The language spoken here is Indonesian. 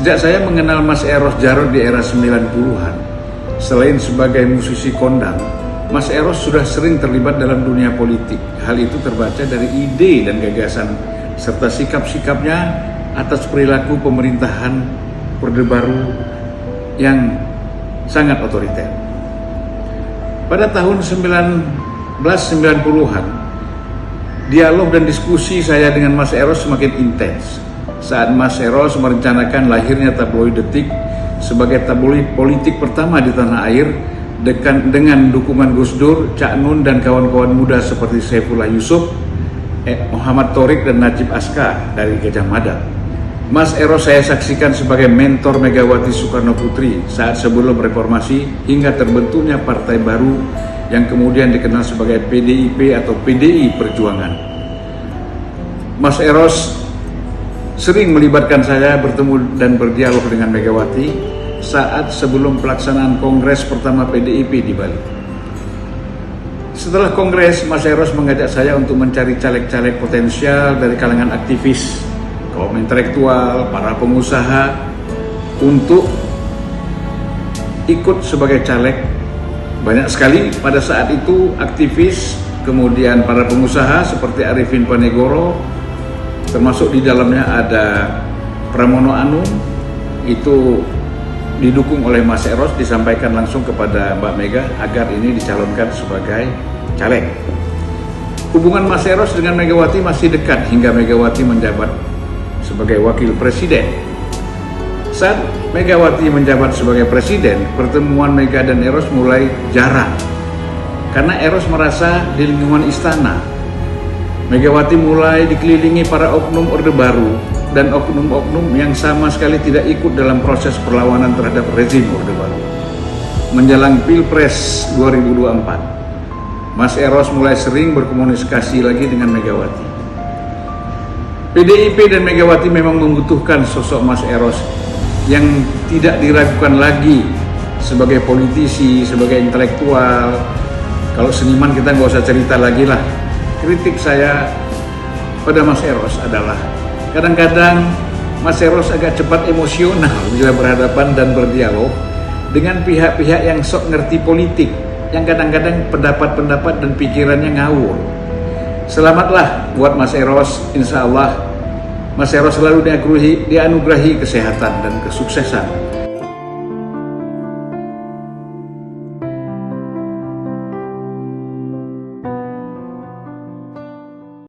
Sejak saya mengenal Mas Eros Djarot di era 90-an, selain sebagai musisi kondang, Mas Eros sudah sering terlibat dalam dunia politik. Hal itu terbaca dari ide dan gagasan serta sikap-sikapnya atas perilaku pemerintahan Orde Baru yang sangat otoriter. Pada tahun 1990-an, dialog dan diskusi saya dengan Mas Eros semakin intens saat Mas Eros merencanakan lahirnya tabloid Detik sebagai tabloid politik pertama di tanah air dengan dukungan Gus Dur, Cak Nun, dan kawan-kawan muda seperti Saifullah Yusuf, Muhammad Thorik, dan Najib Askar dari Gajah Mada. Mas Eros saya saksikan sebagai mentor Megawati Soekarno Putri saat sebelum reformasi hingga terbentuknya partai baru yang kemudian dikenal sebagai PDIP atau PDI Perjuangan. Mas Eros sering melibatkan saya bertemu dan berdialog dengan Megawati saat sebelum pelaksanaan kongres pertama PDIP di Bali. Setelah kongres, Mas Eros mengajak saya untuk mencari caleg-caleg potensial dari kalangan aktivis, kaum intelektual, para pengusaha untuk ikut sebagai caleg. Banyak sekali pada saat itu aktivis, kemudian para pengusaha seperti Arifin Panegoro, termasuk di dalamnya ada Pramono Anung, itu didukung oleh Mas Eros, disampaikan langsung kepada Mbak Mega agar ini dicalonkan sebagai caleg. Hubungan Mas Eros dengan Megawati masih dekat hingga Megawati menjabat sebagai wakil presiden. Saat Megawati menjabat sebagai presiden, pertemuan Mega dan Eros mulai jarang karena Eros merasa di lingkungan istana. Megawati mulai dikelilingi para oknum Orde Baru dan oknum-oknum yang sama sekali tidak ikut dalam proses perlawanan terhadap rezim Orde Baru. Menjelang Pilpres 2024, Mas Eros mulai sering berkomunikasi lagi dengan Megawati. PDIP dan Megawati memang membutuhkan sosok Mas Eros yang tidak diragukan lagi sebagai politisi, sebagai intelektual. Kalau seniman kita nggak usah cerita lagi lah. Kritik saya pada Mas Eros adalah kadang-kadang Mas Eros agak cepat emosional bila berhadapan dan berdialog dengan pihak-pihak yang sok ngerti politik, yang kadang-kadang pendapat-pendapat dan pikirannya ngawur. Selamatlah buat Mas Eros, insya Allah Mas Eros selalu dianugerahi kesehatan dan kesuksesan